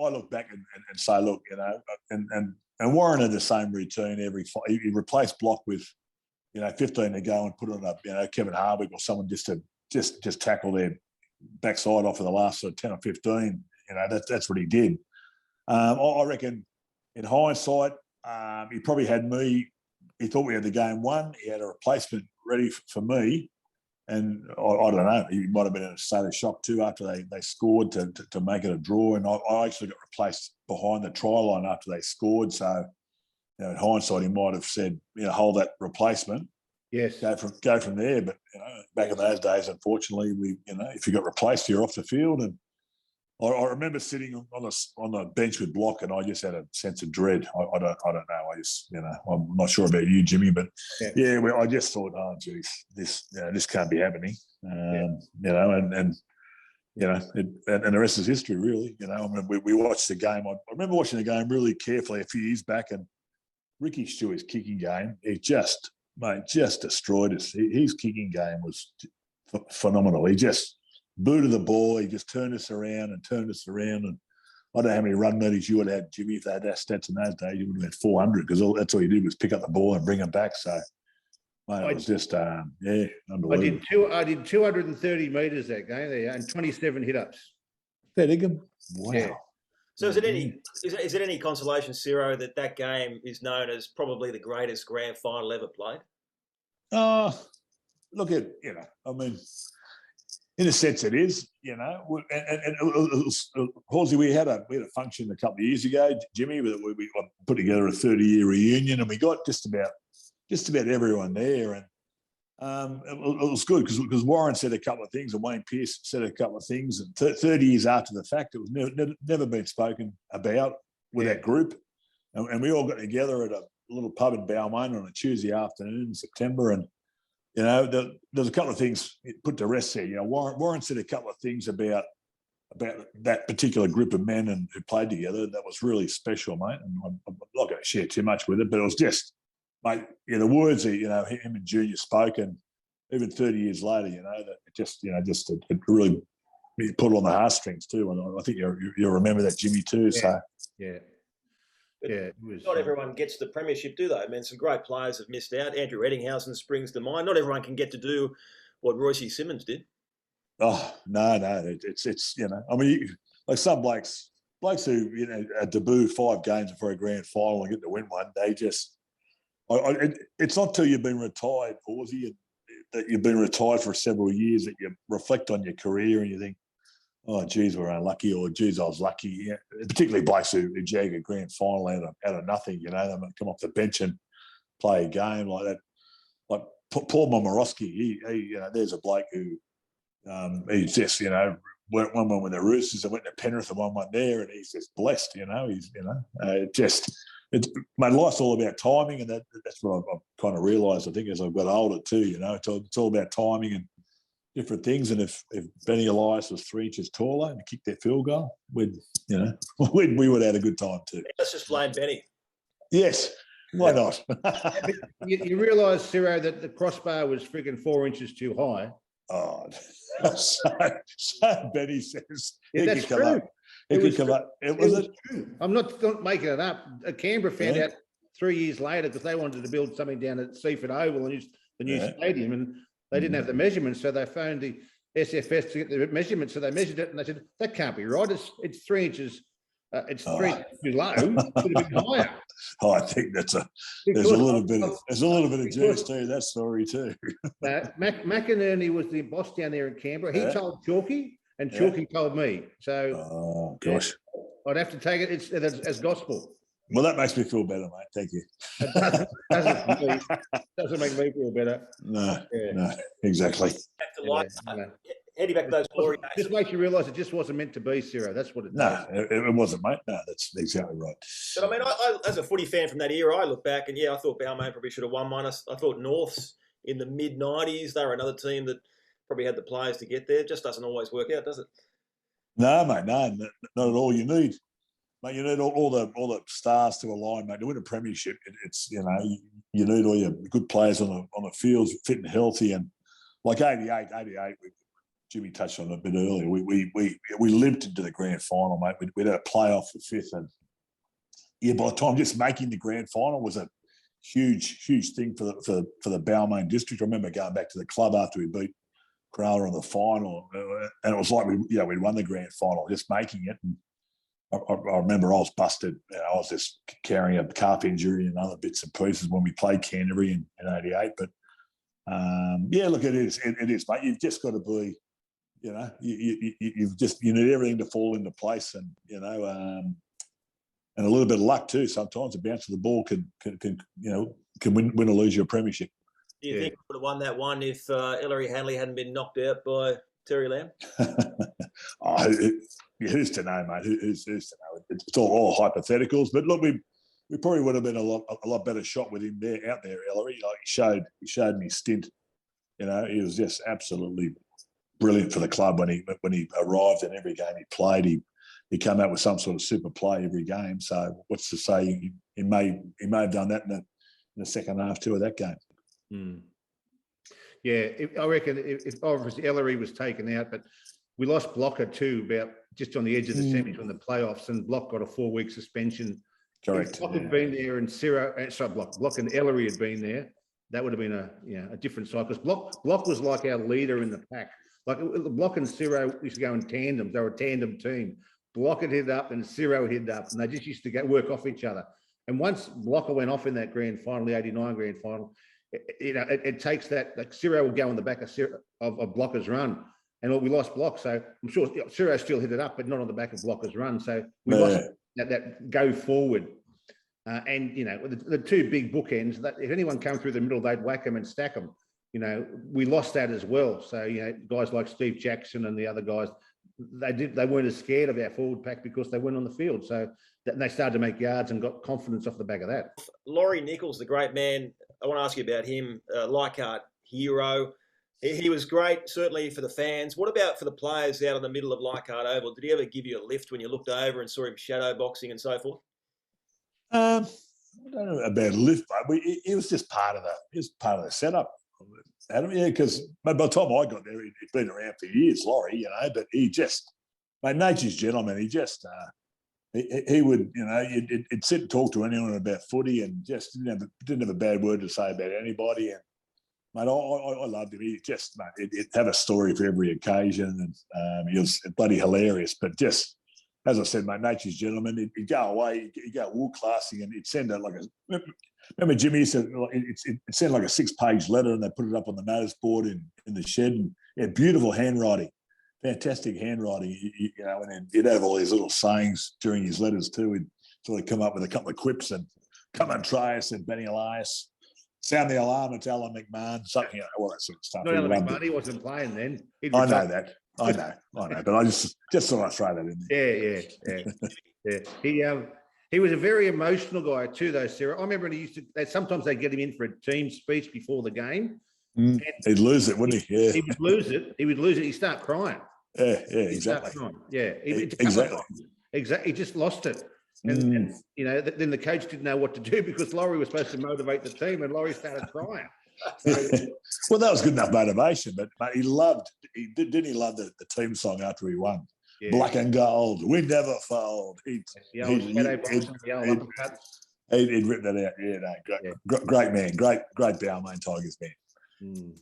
I look back and say, look, and Warren had the same routine he replaced Block with, 15 to go and put on Kevin Hartwig or someone just to tackle their backside off for the last sort of 10 or 15. That's what he did. I reckon in hindsight, he probably had me. He thought we had the game won. He had a replacement ready for me. And I don't know, he might have been in a state of shock too after they scored to make it a draw. And I actually got replaced behind the try line after they scored. So, in hindsight, he might have said, hold that replacement. Yes. Go from there. But, back in those days, unfortunately, if you got replaced, you're off the field. And I remember sitting on the bench with Block, and I just had a sense of dread. I don't know. I just, I'm not sure about you, Jimmy, but I just thought, oh, geez, this can't be happening. And the rest is history, really. I mean, we watched the game. I remember watching the game really carefully a few years back, and Ricky Stewart's kicking game, he just destroyed us. His kicking game was phenomenal. He just booted the ball. He just turned us around. And I don't know how many run meters you would have had, Jimmy, if they had that stats in those days. You would have had 400 because that's all you did was pick up the ball and bring it back. So, mate, it was just, unbelievable. I did 230 metres that game there and 27 hit-ups. Fair dinkum. Wow. Yeah. So is it any consolation, Siro, that game is known as probably the greatest grand final ever played? Look at, I mean, in a sense, it is, and Horsey, we had a function a couple of years ago, Jimmy, we put together a 30-year reunion, and we got just about everyone there, and it was good because Warren said a couple of things, and Wayne Pearce said a couple of things, and 30 years after the fact, it was never been spoken about with that group, and we all got together at a little pub in Balmain on a Tuesday afternoon in September, and there's a couple of things put to rest there. Warren said a couple of things about that particular group of men and who played together that was really special, mate. And I'm not going to share too much with it, but it was just, mate, the words that him and Junior spoke, and even 30 years later, that it really put on the heartstrings too. And I think you'll remember that, Jimmy, too. Yeah. So yeah. It was, not everyone gets the premiership, do they? I mean, some great players have missed out. Andrew Eddinghausen springs to mind. Not everyone can get to do what Royce Simmons did. Oh, no. It's I mean, like some blokes who, debut 5 games before a grand final and get to win one, they just, it's not till you've been retired, Horsey, that you've been retired for several years that you reflect on your career and you think, oh, geez, we're unlucky, or geez, I was lucky. Yeah. Particularly blokes who jag a grand final out of nothing, they might come off the bench and play a game like that. Like Paul Momorowski, he there's a bloke who he's just, went one with the Roosters and went to Penrith and won one there, and he's just blessed, my life's all about timing, and that's what I've kind of realised, I think, as I've got older too, it's all about timing and different things. And if Benny Elias was 3 inches taller and kicked that field goal, we would have had a good time too. Let's just blame Benny. Yes, why not? You realise, Siro, that the crossbar was freaking 4 inches too high. Oh, so Benny says that's true. It could come up. It was true. I'm not making it up. Canberra found out 3 years later because they wanted to build something down at Seaford Oval and the new stadium, and they didn't have the measurements, so they phoned the SFS to get the measurements. So they measured it, and they said that can't be right. It's 3 inches. It's 3 inches too low. It should have been higher. I think there's a little bit of juice to that story too. McInerney was the boss down there in Canberra. He told Chalky, and Chalky told me. So, oh gosh, I'd have to take it as gospel. Well, that makes me feel better, mate. Thank you. It doesn't make me feel better. No, exactly. Back to life. Heading back to those glory days. Just makes you realise it just wasn't meant to be, Siro. That's what it does. No, it wasn't, mate. No, that's exactly right. But I mean, I as a footy fan from that era, I look back and I thought Balmain probably should have won one. I thought Norths in the mid-90s, they were another team that probably had the players to get there. It just doesn't always work out, does it? No, mate, no, not at all. You need all the stars to align, mate. To win a premiership, it's you need all your good players on the fields, fit and healthy, and like 88, Jimmy touched on it a bit earlier. We limped into the grand final, mate. We had a playoff for fifth, and by the time just making the grand final was a huge thing for the Balmain district. I remember going back to the club after we beat Cronulla in the final, and it was like we won the grand final, just making it. And I remember I was busted. I was just carrying a calf injury and other bits and pieces when we played Canterbury in '88. But look, it is, mate. You've just got to be, you need everything to fall into place, and and a little bit of luck too. Sometimes a bounce of the ball can win or lose your premiership. Do you think we would have won that one if Ellery Hanley hadn't been knocked out by Terry Lamb? Who's to know, mate? Who's to know? It's all hypotheticals. But look, we probably would have been a lot better shot with him out there, Ellery. Like he showed me stint. He was just absolutely brilliant for the club when he arrived, and every game he played, he came out with some sort of super play every game. So what's to say he may have done that in the second half too of that game. Mm. Yeah, I reckon if obviously Ellery was taken out, but we lost Blocker too, about just on the edge of the semis from the playoffs, and Block got a 4-week suspension. Correct. If Block had been there, and Block and Ellery had been there, that would have been a different side, because Block was like our leader in the pack. Like Block and Siro used to go in tandems. They were a tandem team. Block had hit up and Siro hit up, and they just used to work off each other. And once Blocker went off in that grand final, the '89 grand final, it takes that, like Siro will go on the back of Blocker's run, and we lost Block. So I'm sure Siro still hit it up, but not on the back of Blocker's run. So we lost that go forward. And the two big bookends, that if anyone come through the middle, they'd whack them and stack them. We lost that as well. So guys like Steve Jackson and the other guys, they weren't as scared of our forward pack because they weren't on the field. So they started to make yards and got confidence off the back of that. Laurie Nichols, the great man, I want to ask you about him. Leichhardt hero. He was great, certainly for the fans. What about for the players out in the middle of Leichhardt Oval? Did he ever give you a lift when you looked over and saw him shadow boxing and so forth? I don't know about a lift, but he was just part of the setup. Adam, because by the time I got there, he'd been around for years, Laurie, but he just, nature's gentleman. He just, he would, he'd sit and talk to anyone about footy, and just didn't have a bad word to say about anybody. And mate, I loved him. He just, he'd have a story for every occasion, and he was bloody hilarious. But just, as I said, nature's gentleman. He'd go away, he'd go wool classing, and he'd send out remember Jimmy said it sent like a 6-page letter, and they put it up on the notice board in the shed. And beautiful handwriting, fantastic handwriting. And then he'd have all these little sayings during his letters too. He'd sort of come up with a couple of quips, and come on, try us, and Benny Elias, sound the alarm, it's Alan McMahon, something, all that sort of stuff. Not Alan McMahon, he wasn't playing then. I know that. I know, but I just thought I'd throw that in there. Yeah. He was a very emotional guy too, though, Sarah. I remember sometimes they'd get him in for a team speech before the game. He'd lose it, wouldn't he? Yeah. He would lose it. He'd start crying. Yeah, exactly. Exactly. He just lost it. And then the coach didn't know what to do, because Laurie was supposed to motivate the team, and Laurie started crying. Well, that was good enough motivation, but he love the team song after he won. Yeah. Black and gold, we never fold. He'd rip that out. Yeah, great man, great Balmain Tigers man.